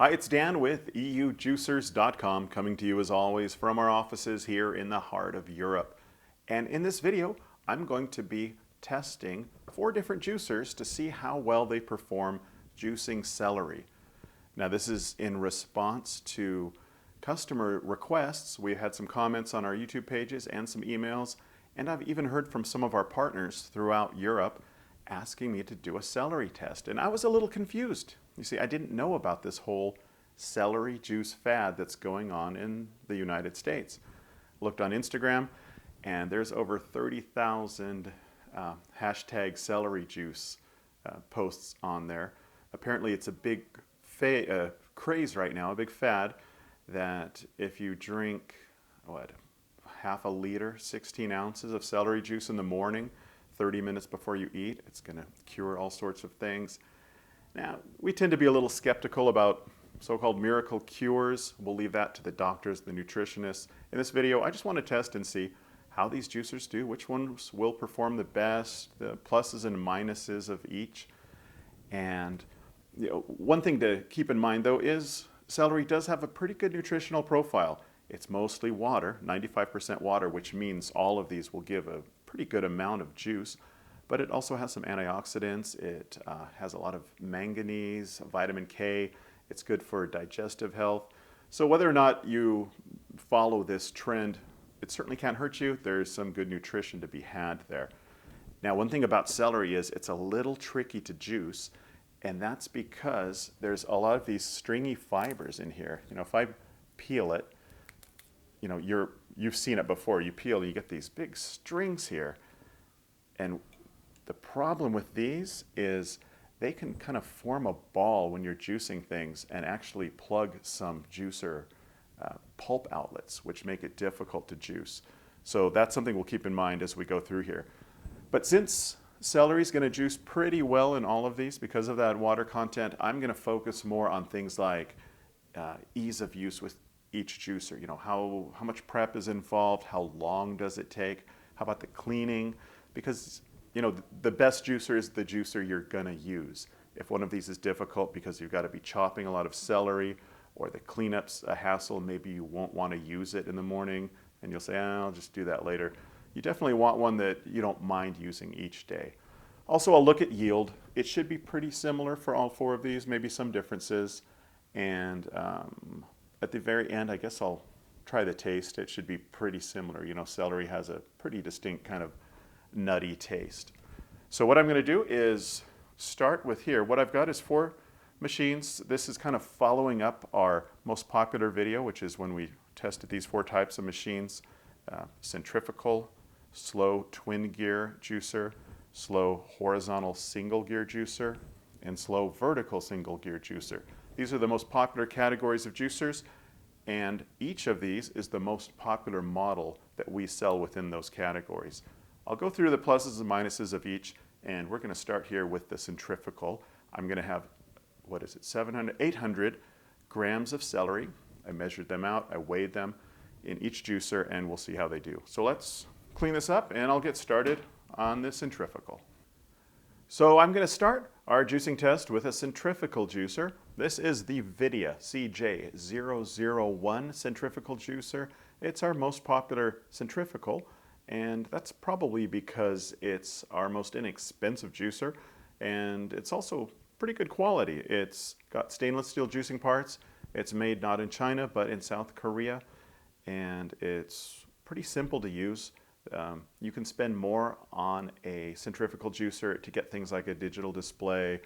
Hi, it's Dan with EUJUICERS.COM coming to you as always from our offices here in the heart of Europe. And in this video, I'm going to be testing 4 different juicers to see how well they perform juicing celery. Now this is in response to customer requests. We had some comments on our YouTube pages and some emails, and I've even heard from some of our partners throughout Europe asking me to do a celery test. And I was a little confused. You see, I didn't know about this whole celery juice fad that's going on in the United States. Looked on Instagram, and there's over 30,000 hashtag celery juice posts on there. Apparently it's a big craze right now, a big fad, that if you drink, half a liter, 16 ounces of celery juice in the morning, 30 minutes before you eat, it's going to cure all sorts of things. Now, we tend to be a little skeptical about so-called miracle cures. We'll leave that to the doctors, the nutritionists. In this video, I just want to test and see how these juicers do, which ones will perform the best, the pluses and minuses of each. And one thing to keep in mind, though, is celery does have a pretty good nutritional profile. It's mostly water, 95% water, which means all of these will give a pretty good amount of juice. But it also has some antioxidants. It has a lot of manganese, vitamin K. It's good for digestive health. So whether or not you follow this trend, it certainly can't hurt you. There's some good nutrition to be had there. Now, one thing about celery is it's a little tricky to juice, and that's because there's a lot of these stringy fibers in here. If I peel it, you've seen it before. You peel, you get these big strings here. And the problem with these is they can kind of form a ball when you're juicing things and actually plug some juicer pulp outlets, which make it difficult to juice. So that's something we'll keep in mind as we go through here. But since celery is going to juice pretty well in all of these because of that water content, I'm going to focus more on things like ease of use with each juicer. How much prep is involved, how long does it take, how about the cleaning, because the best juicer is the juicer you're going to use. If one of these is difficult because you've got to be chopping a lot of celery, or the cleanup's a hassle, maybe you won't want to use it in the morning and you'll say, I'll just do that later. You definitely want one that you don't mind using each day. Also, I'll look at yield. It should be pretty similar for all 4 of these, maybe some differences. And at the very end, I guess I'll try the taste. It should be pretty similar. Celery has a pretty distinct kind of nutty taste. So what I'm going to do is start with here. What I've got is 4 machines. This is kind of following up our most popular video, which is when we tested these 4 types of machines. Centrifugal, slow twin gear juicer, slow horizontal single gear juicer, and slow vertical single gear juicer. These are the most popular categories of juicers, and each of these is the most popular model that we sell within those categories. I'll go through the pluses and minuses of each, and we're going to start here with the centrifugal. I'm going to have, 800 grams of celery. I measured them out, I weighed them in each juicer, and we'll see how they do. So let's clean this up, and I'll get started on the centrifugal. So I'm going to start our juicing test with a centrifugal juicer. This is the Vidia CJ-001 centrifugal juicer. It's our most popular centrifugal. And that's probably because it's our most inexpensive juicer, and it's also pretty good quality. It's got stainless steel juicing parts. It's made not in China, but in South Korea, and it's pretty simple to use. You can spend more on a centrifugal juicer to get things like a digital display,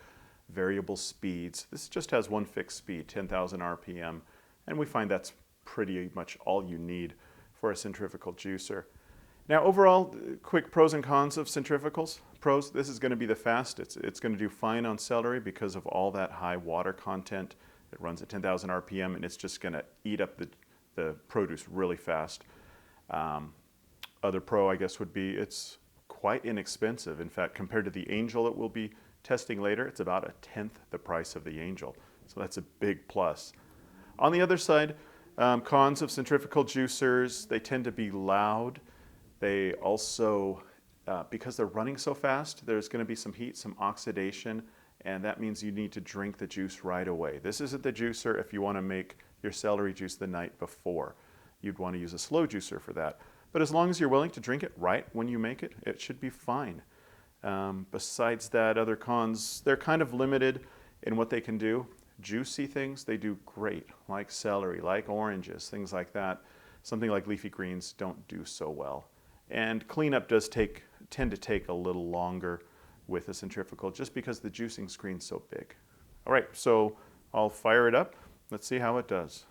variable speeds. This just has one fixed speed, 10,000 RPM, and we find that's pretty much all you need for a centrifugal juicer. Now overall, quick pros and cons of centrifugals. Pros, this is going to be the fastest. It's going to do fine on celery because of all that high water content. It runs at 10,000 RPM, and it's just going to eat up the produce really fast. Other pro, I guess, would be it's quite inexpensive. In fact, compared to the Angel that we'll be testing later, it's about 1/10 the price of the Angel. So that's a big plus. On the other side, cons of centrifugal juicers, they tend to be loud. They also, because they're running so fast, there's going to be some heat, some oxidation, and that means you need to drink the juice right away. This isn't the juicer if you want to make your celery juice the night before. You'd want to use a slow juicer for that. But as long as you're willing to drink it right when you make it, it should be fine. Besides that, other cons, they're kind of limited in what they can do. Juicy things, they do great, like celery, like oranges, things like that. Something like leafy greens don't do so well. And cleanup does tend to take a little longer with a centrifugal just because the juicing screen's so big. All right, so I'll fire it up. Let's see how it does.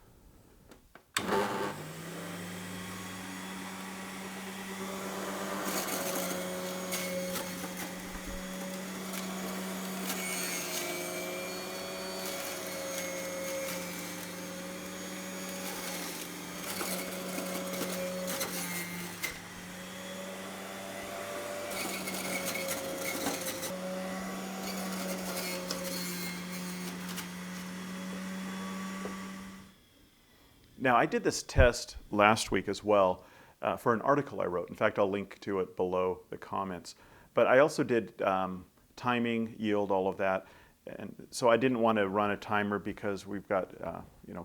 Now, I did this test last week as well for an article I wrote. In fact, I'll link to it below the comments. But I also did timing, yield, all of that. And so I didn't want to run a timer because we've got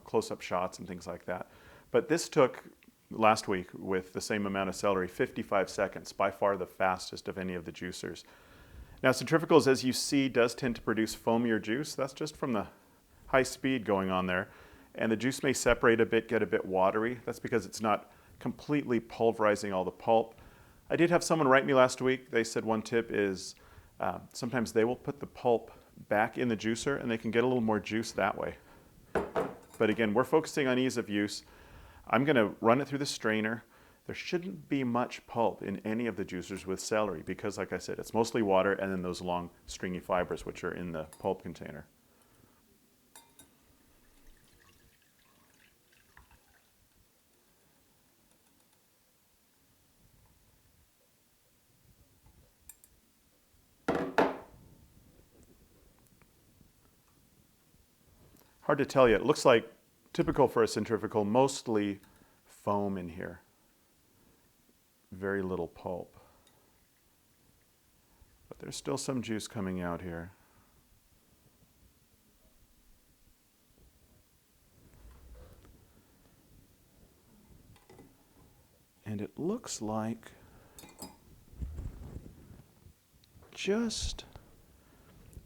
close-up shots and things like that. But this took, last week, with the same amount of celery, 55 seconds, by far the fastest of any of the juicers. Now, centrifugals, as you see, does tend to produce foamier juice. That's just from the high speed going on there. And the juice may separate a bit, get a bit watery. That's because it's not completely pulverizing all the pulp. I did have someone write me last week. They said one tip is sometimes they will put the pulp back in the juicer and they can get a little more juice that way. But again, we're focusing on ease of use. I'm going to run it through the strainer. There shouldn't be much pulp in any of the juicers with celery because, like I said, it's mostly water and then those long stringy fibers which are in the pulp container. Hard to tell you. It looks like typical for a centrifugal, mostly foam in here. Very little pulp. But there's still some juice coming out here. And it looks like just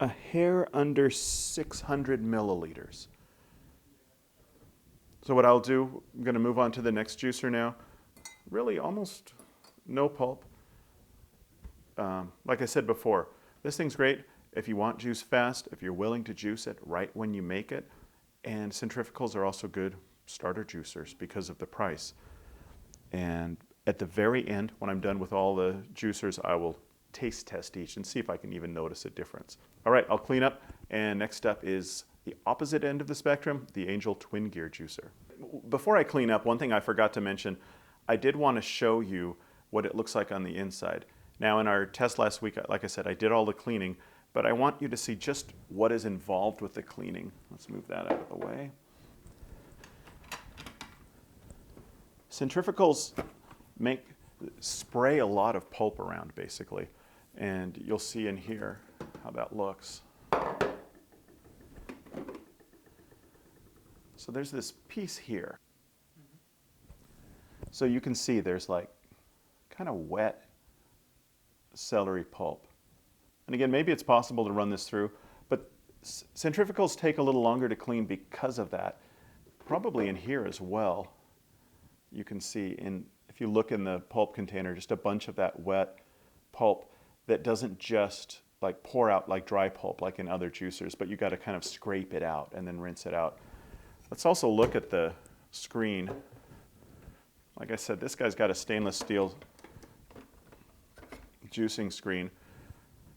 a hair under 600 milliliters. So what I'll do, I'm going to move on to the next juicer now. Really almost no pulp. Like I said before, this thing's great if you want juice fast, if you're willing to juice it right when you make it. And centrifugals are also good starter juicers because of the price. And at the very end, when I'm done with all the juicers, I will taste test each and see if I can even notice a difference. All right, I'll clean up, and next step is the opposite end of the spectrum, the Angel Twin Gear Juicer. Before I clean up, one thing I forgot to mention, I did want to show you what it looks like on the inside. Now in our test last week, like I said, I did all the cleaning, but I want you to see just what is involved with the cleaning. Let's move that out of the way. Centrifugals spray a lot of pulp around, basically, and you'll see in here how that looks. So there's this piece here. So you can see there's like kind of wet celery pulp. And again, maybe it's possible to run this through, but centrifugals take a little longer to clean because of that. Probably in here as well. You can see, if you look in the pulp container, just a bunch of that wet pulp that doesn't just like pour out like dry pulp like in other juicers, but you got to kind of scrape it out and then rinse it out. Let's also look at the screen. Like I said, this guy's got a stainless steel juicing screen.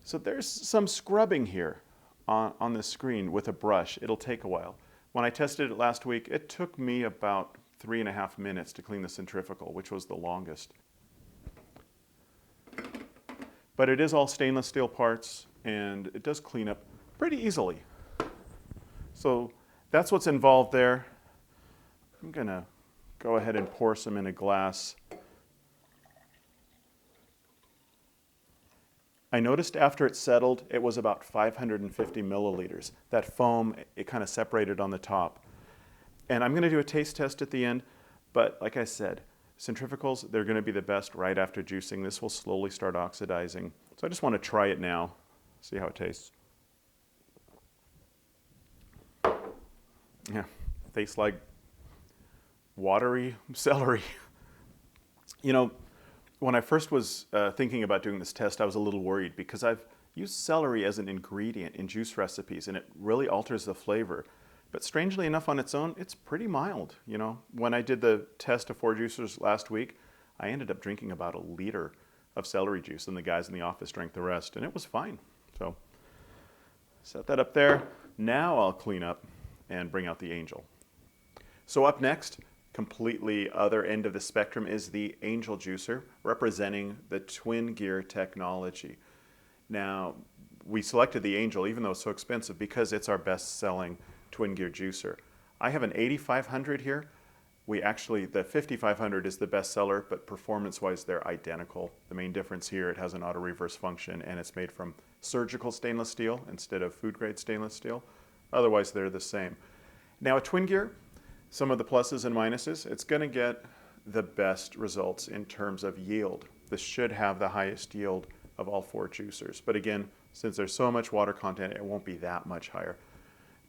So there's some scrubbing here on the screen with a brush. It'll take a while. When I tested it last week, it took me about 3.5 minutes to clean the centrifugal, which was the longest. But it is all stainless steel parts, and it does clean up pretty easily. So that's what's involved there. I'm going to go ahead and pour some in a glass. I noticed after it settled, it was about 550 milliliters. That foam, it kind of separated on the top. And I'm going to do a taste test at the end, but like I said, centrifugals, they're going to be the best right after juicing. This will slowly start oxidizing. So I just want to try it now, see how it tastes. Yeah, tastes like watery celery. You know, when I first was thinking about doing this test, I was a little worried because I've used celery as an ingredient in juice recipes and it really alters the flavor. But strangely enough, on its own, it's pretty mild. You know, when I did the test of 4 juicers last week, I ended up drinking about a liter of celery juice and the guys in the office drank the rest and it was fine. So set that up there. Now I'll clean up and bring out the Angel. So up next, completely other end of the spectrum, is the Angel juicer, representing the twin gear technology. Now, we selected the Angel, even though it's so expensive, because it's our best-selling twin gear juicer. I have an 8500 here. The 5500 is the best seller, but performance-wise, they're identical. The main difference here, it has an auto reverse function, and it's made from surgical stainless steel instead of food-grade stainless steel. Otherwise, they're the same. Now, a twin gear, some of the pluses and minuses, it's going to get the best results in terms of yield. This should have the highest yield of all 4 juicers. But again, since there's so much water content, it won't be that much higher.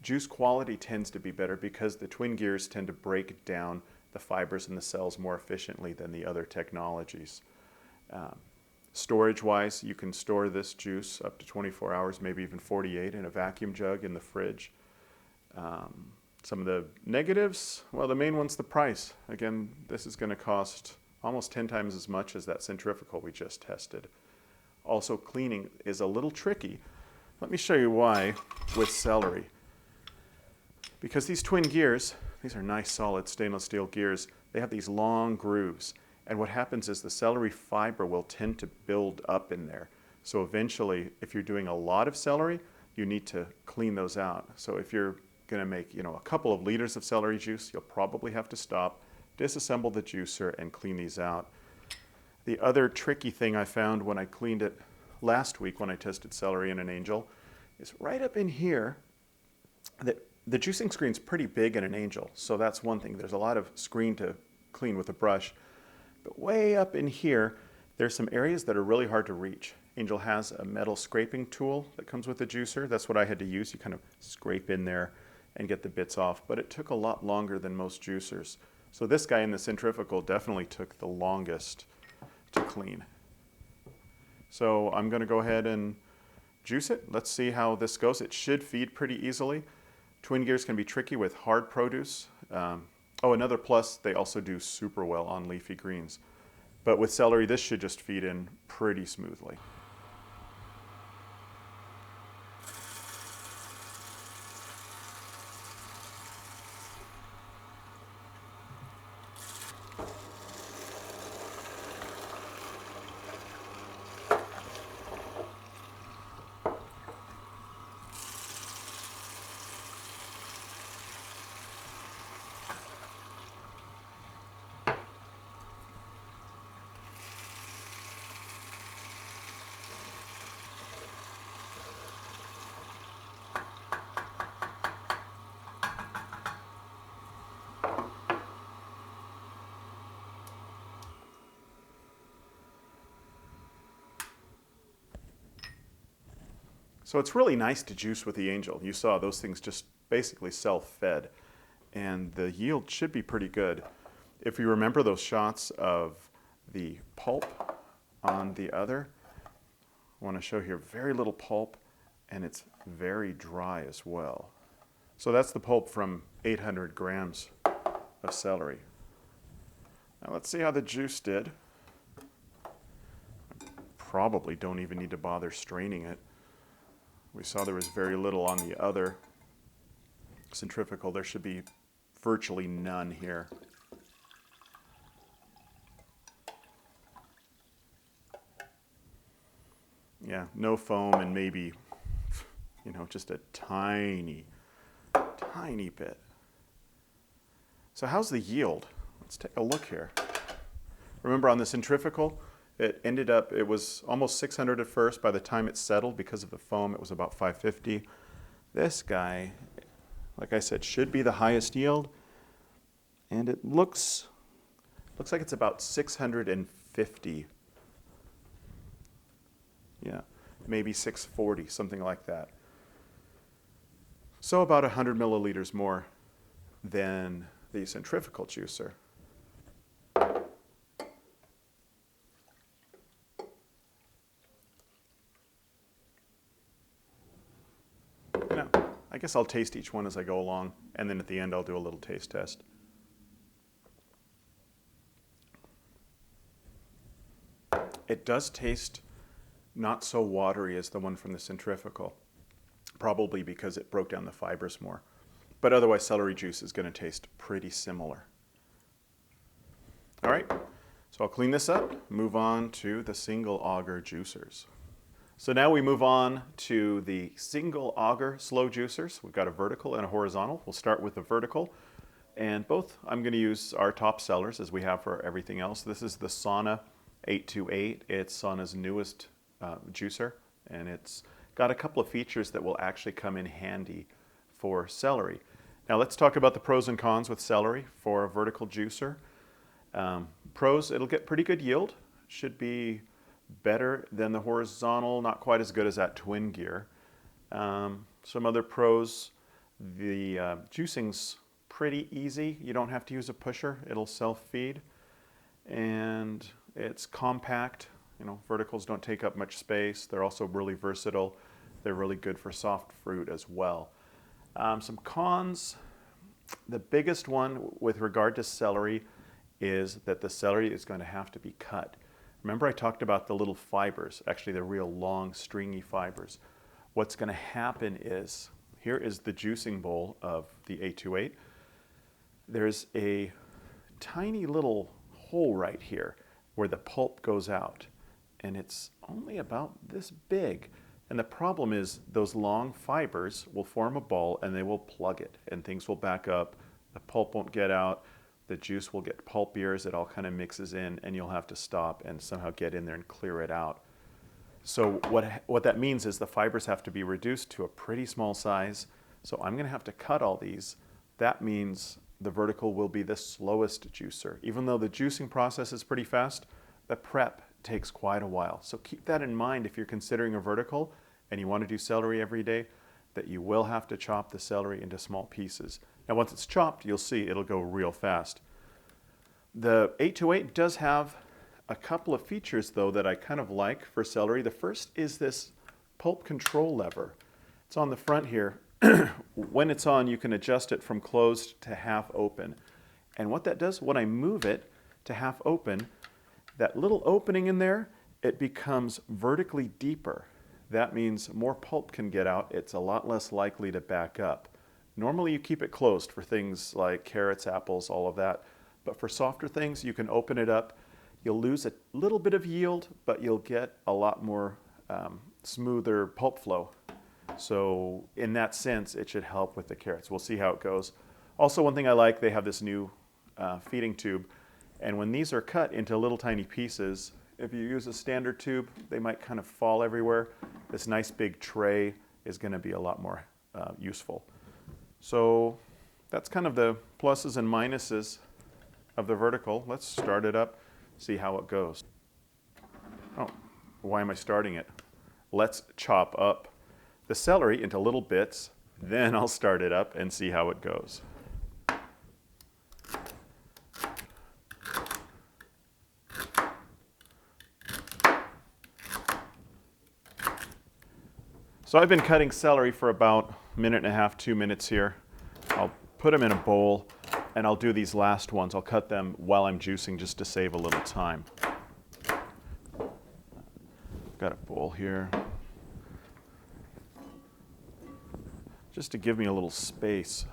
Juice quality tends to be better because the twin gears tend to break down the fibers in the cells more efficiently than the other technologies. Storage-wise, you can store this juice up to 24 hours, maybe even 48 in a vacuum jug in the fridge. Some of the negatives, well, the main one's the price. Again, this is going to cost almost 10 times as much as that centrifugal we just tested. Also, cleaning is a little tricky. Let me show you why with celery. Because these twin gears, these are nice solid stainless steel gears, they have these long grooves. And what happens is the celery fiber will tend to build up in there. So eventually, if you're doing a lot of celery, you need to clean those out. So if you're going to make, a couple of liters of celery juice, you'll probably have to stop, disassemble the juicer, and clean these out. The other tricky thing I found when I cleaned it last week when I tested celery in an Angel is right up in here. The juicing screen's pretty big in an Angel, so that's one thing. There's a lot of screen to clean with a brush. But way up in here, there's some areas that are really hard to reach. Angel has a metal scraping tool that comes with the juicer. That's what I had to use. You kind of scrape in there and get the bits off, but it took a lot longer than most juicers. So this guy in the centrifugal definitely took the longest to clean. So I'm going to go ahead and juice it. Let's see how this goes. It should feed pretty easily. Twin gears can be tricky with hard produce. Another plus, they also do super well on leafy greens. But with celery, this should just feed in pretty smoothly. So it's really nice to juice with the Angel. You saw those things just basically self-fed, and the yield should be pretty good. If you remember those shots of the pulp on the other, I want to show here very little pulp, and it's very dry as well. So that's the pulp from 800 grams of celery. Now let's see how the juice did. Probably don't even need to bother straining it. We saw there was very little on the other centrifugal. There should be virtually none here. Yeah, no foam and maybe, just a tiny bit. So how's the yield? Let's take a look here. Remember on the centrifugal, It ended up, it was almost 600 at first. By the time it settled, because of the foam, it was about 550. This guy, like I said, should be the highest yield. And it looks like it's about 650. Yeah, maybe 640, something like that. So about 100 milliliters more than the centrifugal juicer. Now, I guess I'll taste each one as I go along, and then at the end I'll do a little taste test. It does taste not so watery as the one from the centrifugal, probably because it broke down the fibers more. But otherwise, celery juice is going to taste pretty similar. All right, so I'll clean this up, move on to the single auger juicers. So now we move on to the single auger slow juicers. We've got a vertical and a horizontal. We'll start with the vertical. And both, I'm going to use our top sellers as we have for everything else. This is the Sauna 828. It's Sauna's newest juicer, and it's got a couple of features that will actually come in handy for celery. Now let's talk about the pros and cons with celery for a vertical juicer. Pros, it'll get pretty good yield. Should be better than the horizontal, not quite as good as that twin gear. Some other pros, the juicing's pretty easy. You don't have to use a pusher. It'll self-feed. And it's compact. You know, verticals don't take up much space. They're also really versatile. They're really good for soft fruit as well. Some cons, the biggest one with regard to celery is that the celery is going to have to be cut. Remember I talked about the little fibers, actually the real long stringy fibers. What's going to happen is, here is the juicing bowl of the 828. There's a tiny little hole right here where the pulp goes out, and it's only about this big. And the problem is those long fibers will form a ball and they will plug it, and things will back up. The pulp won't get out. The juice will get pulpier as it all kind of mixes in, and you'll have to stop and somehow get in there and clear it out. So what that means is the fibers have to be reduced to a pretty small size. So I'm going to have to cut all these. That means the vertical will be the slowest juicer. Even though the juicing process is pretty fast, the prep takes quite a while. So keep that in mind if you're considering a vertical and you want to do celery every day, that you will have to chop the celery into small pieces. Now once it's chopped, you'll see it'll go real fast. The 828 does have a couple of features though that I kind of like for celery. The first is this pulp control lever. It's on the front here. When it's on, you can adjust it from closed to half open. And what that does, when I move it to half open, that little opening in there, it becomes vertically deeper. That means more pulp can get out. It's a lot less likely to back up. Normally you keep it closed for things like carrots, apples, all of that. But for softer things, you can open it up. You'll lose a little bit of yield, but you'll get a lot more smoother pulp flow. So in that sense, it should help with the carrots. We'll see how it goes. Also, one thing I like, they have this new feeding tube. And when these are cut into little tiny pieces, if you use a standard tube, they might kind of fall everywhere. This nice big tray is going to be a lot more useful. So that's kind of the pluses and minuses of the vertical. Let's start it up, see how it goes. Oh, why am I starting it? Let's chop up the celery into little bits, then I'll start it up and see how it goes. So I've been cutting celery for about a minute and a half, 2 minutes here. I'll put them in a bowl and I'll do these last ones. I'll cut them while I'm juicing just to save a little time. Got a bowl here. Just to give me a little space.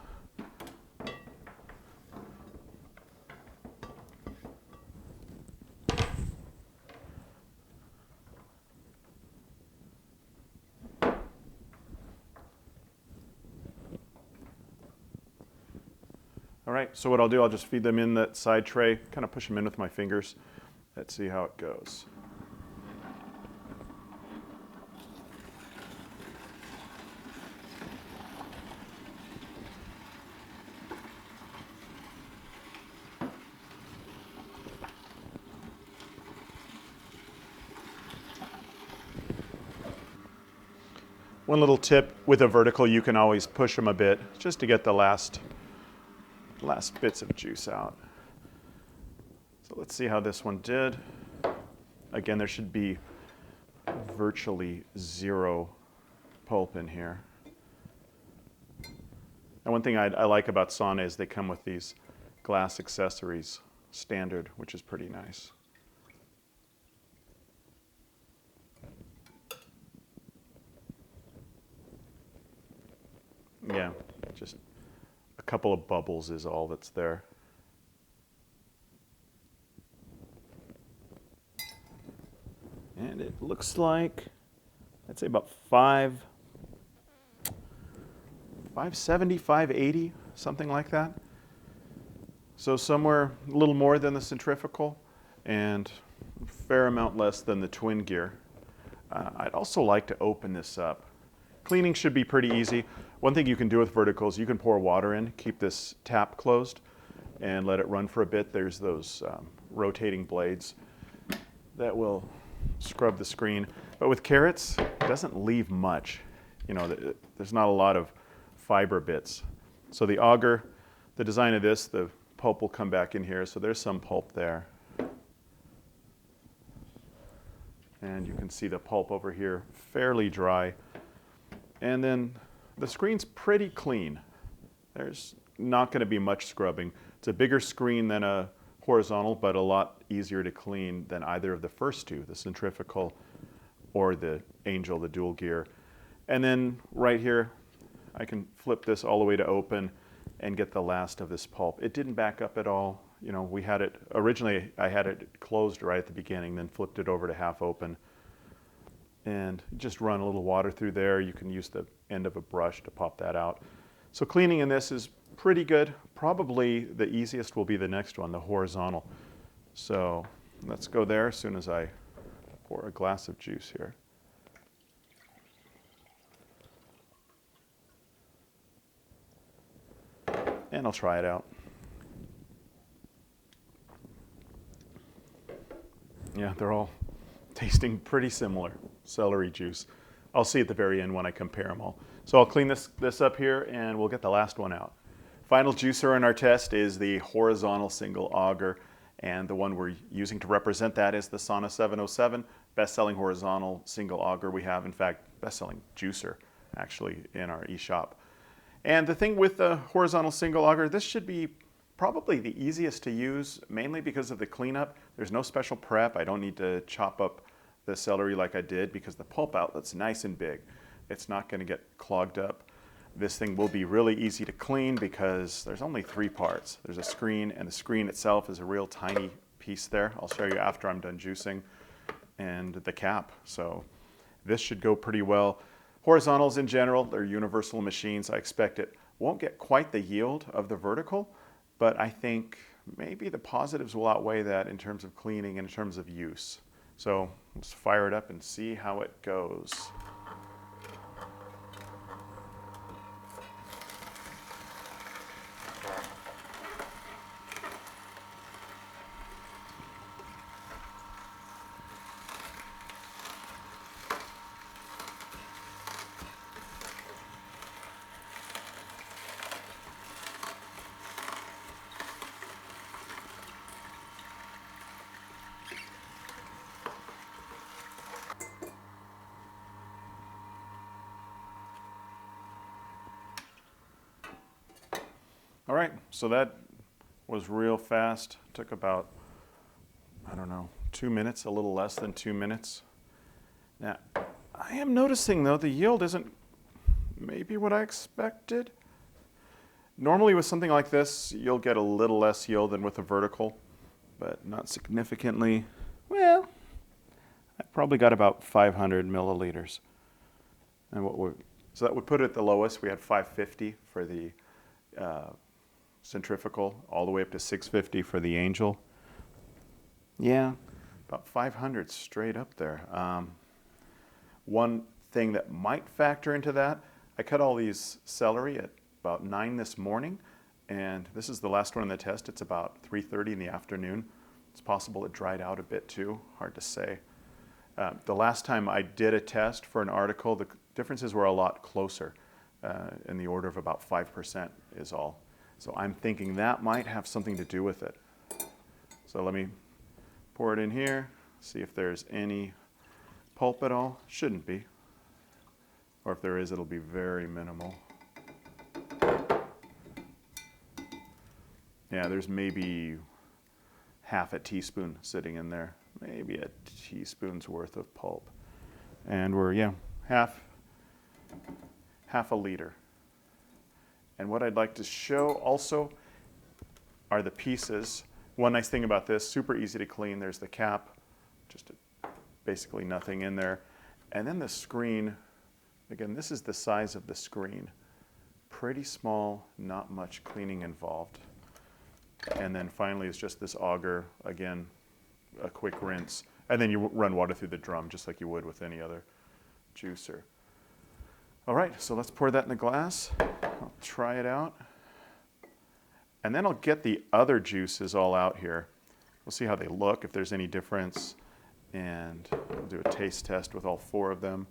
All right, so what I'll do, I'll just feed them in that side tray, kind of push them in with my fingers. Let's see how it goes. One little tip with a vertical, you can always push them a bit just to get the last bits of juice out. So let's see how this one did. Again, there should be virtually zero pulp in here. And one thing I like about sauna is they come with these glass accessories standard, which is pretty nice. Yeah, just a couple of bubbles is all that's there. And it looks like, I'd say about 570, 580, something like that. So somewhere a little more than the centrifugal and a fair amount less than the twin gear. I'd also like to open this up. Cleaning should be pretty easy. One thing you can do with verticals, you can pour water in, keep this tap closed, and let it run for a bit. There's those rotating blades that will scrub the screen. But with carrots, it doesn't leave much. You know, there's not a lot of fiber bits. So the auger, the design of this, the pulp will come back in here, so there's some pulp there. And you can see the pulp over here, fairly dry. And then the screen's pretty clean. There's not going to be much scrubbing. It's a bigger screen than a horizontal, but a lot easier to clean than either of the first two, the centrifugal or the Angel, the dual gear. And then right here, I can flip this all the way to open and get the last of this pulp. It didn't back up at all. You know, we had it, originally I had it closed right at the beginning, then flipped it over to half open. And just run a little water through there. You can use the end of a brush to pop that out. So cleaning in this is pretty good. Probably the easiest will be the next one, the horizontal. So let's go there as soon as I pour a glass of juice here. And I'll try it out. Yeah, they're all tasting pretty similar. Celery juice. I'll see at the very end when I compare them all. So I'll clean this up here and we'll get the last one out. Final juicer in our test is the horizontal single auger, and the one we're using to represent that is the Sauna 707, best-selling horizontal single auger we have. In fact, best-selling juicer actually in our eShop. And the thing with the horizontal single auger, this should be probably the easiest to use, mainly because of the cleanup. There's no special prep. I don't need to chop up the celery like I did because the pulp outlet's nice and big. It's not going to get clogged up. This thing will be really easy to clean because there's only 3 parts. There's a screen, and the screen itself is a real tiny piece there. I'll show you after I'm done juicing, and the cap. So this should go pretty well. Horizontals in general, they're universal machines. I expect it won't get quite the yield of the vertical, but I think maybe the positives will outweigh that in terms of cleaning and in terms of use. So let's fire it up and see how it goes. All right, so that was real fast. Took about, I don't know, 2 minutes, a little less than 2 minutes. Now, I am noticing though, the yield isn't maybe what I expected. Normally with something like this, you'll get a little less yield than with a vertical, but not significantly. Well, I probably got about 500 milliliters. And so that would put it at the lowest. We had 550 for the centrifugal, all the way up to 650 for the Angel. Yeah, about 500 straight up there. One thing that might factor into that, I cut all these celery at about 9 this morning, and this is the last one in the test. It's about 3:30 in the afternoon. It's possible it dried out a bit too, hard to say. The last time I did a test for an article, differences were a lot closer, in the order of about 5% is all. So I'm thinking that might have something to do with it. So let me pour it in here, see if there's any pulp at all. Shouldn't be. Or if there is, it'll be very minimal. Yeah, there's maybe half a teaspoon sitting in there. Maybe a teaspoon's worth of pulp. And we're, yeah, half a liter. And what I'd like to show also are the pieces. One nice thing about this, super easy to clean. There's the cap, just basically nothing in there. And then the screen, again, this is the size of the screen. Pretty small, not much cleaning involved. And then finally it's just this auger, again, a quick rinse. And then you run water through the drum just like you would with any other juicer. All right, so let's pour that in the glass. I'll try it out. And then I'll get the other juices all out here. We'll see how they look, if there's any difference. And we'll do a taste test with all 4 of them.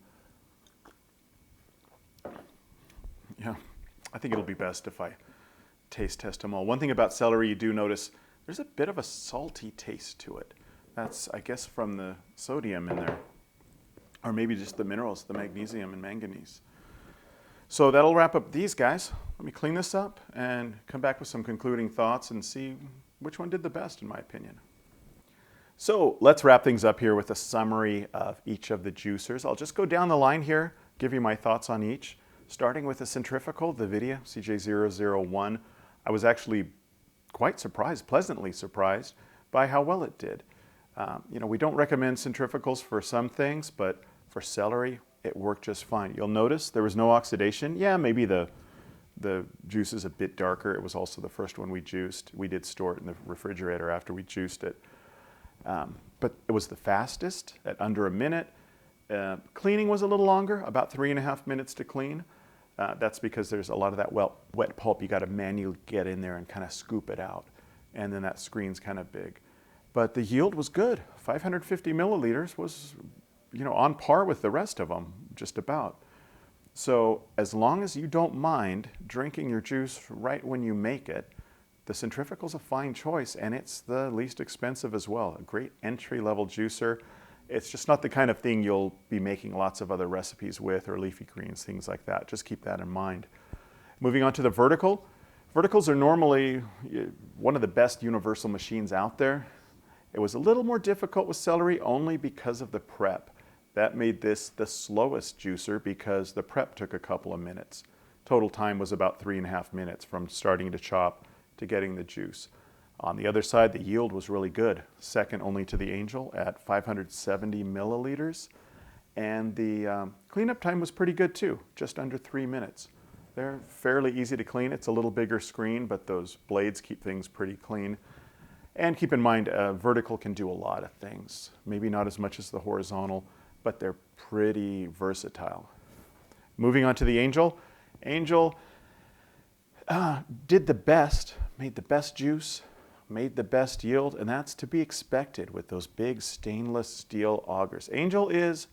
Yeah, I think it'll be best if I taste test them all. One thing about celery you do notice, there's a bit of a salty taste to it. That's, I guess, from the sodium in there. Or maybe just the minerals, the magnesium and manganese. So that'll wrap up these guys. Let me clean this up and come back with some concluding thoughts and see which one did the best in my opinion. So let's wrap things up here with a summary of each of the juicers. I'll just go down the line here, give you my thoughts on each. Starting with the Centrifugal, the Vidia CJ-001. I was actually quite surprised, pleasantly surprised, by how well it did. You know, we don't recommend centrifugals for some things, but for celery, it worked just fine. You'll notice there was no oxidation. Yeah, maybe the juice is a bit darker. It was also the first one we juiced. We did store it in the refrigerator after we juiced it. But it was the fastest at under a minute. Cleaning was a little longer, about 3.5 minutes to clean. That's because there's a lot of that wet pulp you got to manually get in there and kind of scoop it out. And then that screen's kind of big. But the yield was good. 550 milliliters was, you know, on par with the rest of them, just about. So as long as you don't mind drinking your juice right when you make it, the Centrifugal's a fine choice, and it's the least expensive as well. A great entry-level juicer. It's just not the kind of thing you'll be making lots of other recipes with, or leafy greens, things like that. Just keep that in mind. Moving on to the Vertical. Verticals are normally one of the best universal machines out there. It was a little more difficult with celery only because of the prep. That made this the slowest juicer because the prep took a couple of minutes. Total time was about 3.5 minutes from starting to chop to getting the juice. On the other side, the yield was really good, second only to the Angel at 570 milliliters. And the cleanup time was pretty good too, just under 3 minutes. They're fairly easy to clean. It's a little bigger screen, but those blades keep things pretty clean. And keep in mind, vertical can do a lot of things. Maybe not as much as the horizontal, but they're pretty versatile. Moving on to the Angel. Angel did the best, made the best juice, made the best yield, and that's to be expected with those big stainless steel augers. Angel is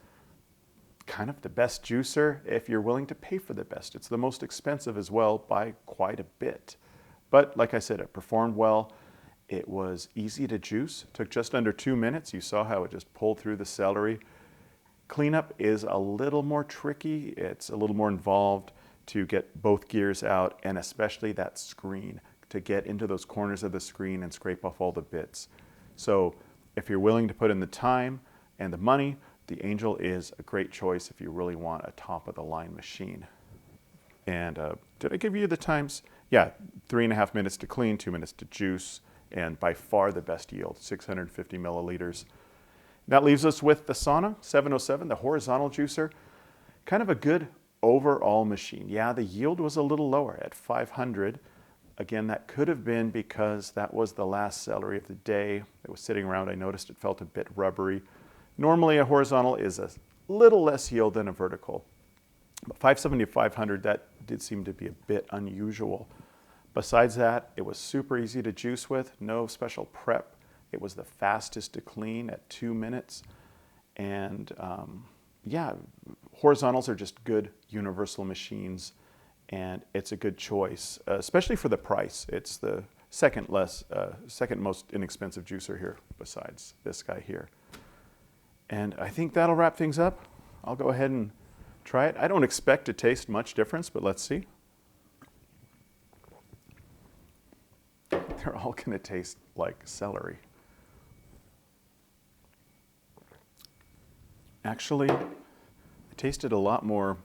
kind of the best juicer if you're willing to pay for the best. It's the most expensive as well by quite a bit. But like I said, it performed well. It was easy to juice. It took just under 2 minutes. You saw how it just pulled through the celery. Cleanup is a little more tricky. It's a little more involved to get both gears out, and especially that screen, to get into those corners of the screen and scrape off all the bits. So if you're willing to put in the time and the money, the Angel is a great choice if you really want a top-of-the-line machine. And did I give you the times? Yeah, 3.5 minutes to clean, 2 minutes to juice, and by far the best yield, 650 milliliters. That leaves us with the Sauna 707, the horizontal juicer. Kind of a good overall machine. Yeah, the yield was a little lower at 500. Again, that could have been because that was the last celery of the day. It was sitting around. I noticed it felt a bit rubbery. Normally a horizontal is a little less yield than a vertical. But 570 to 500, that did seem to be a bit unusual. Besides that, it was super easy to juice with, no special prep. It was the fastest to clean at 2 minutes. And yeah, horizontals are just good universal machines, and it's a good choice, especially for the price. It's the second most inexpensive juicer here besides this guy here. And I think that'll wrap things up. I'll go ahead and try it. I don't expect to taste much difference, but let's see. They're all going to taste like celery. Actually, I tasted a lot more,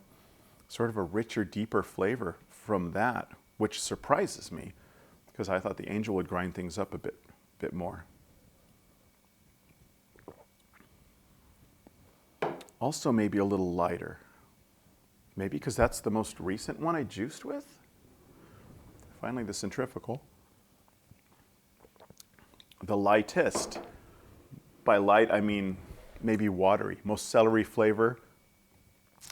sort of a richer, deeper flavor from that, which surprises me because I thought the Angel would grind things up a bit more. Also maybe a little lighter. Maybe because that's the most recent one I juiced with. Finally, the Centrifugal. The lightest. By light, I mean maybe watery. Most celery flavor.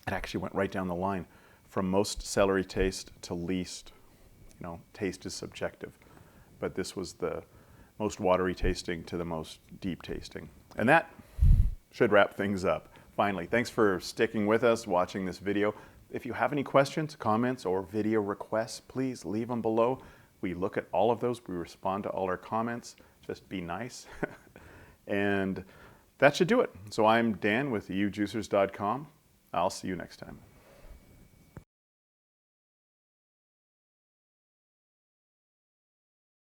It actually went right down the line. From most celery taste to least. You know, taste is subjective. But this was the most watery tasting to the most deep tasting. And that should wrap things up. Finally, thanks for sticking with us, watching this video. If you have any questions, comments, or video requests, please leave them below. We look at all of those. We respond to all our comments. Just be nice. And that should do it. So I'm Dan with EUJUICERS.COM. I'll see you next time.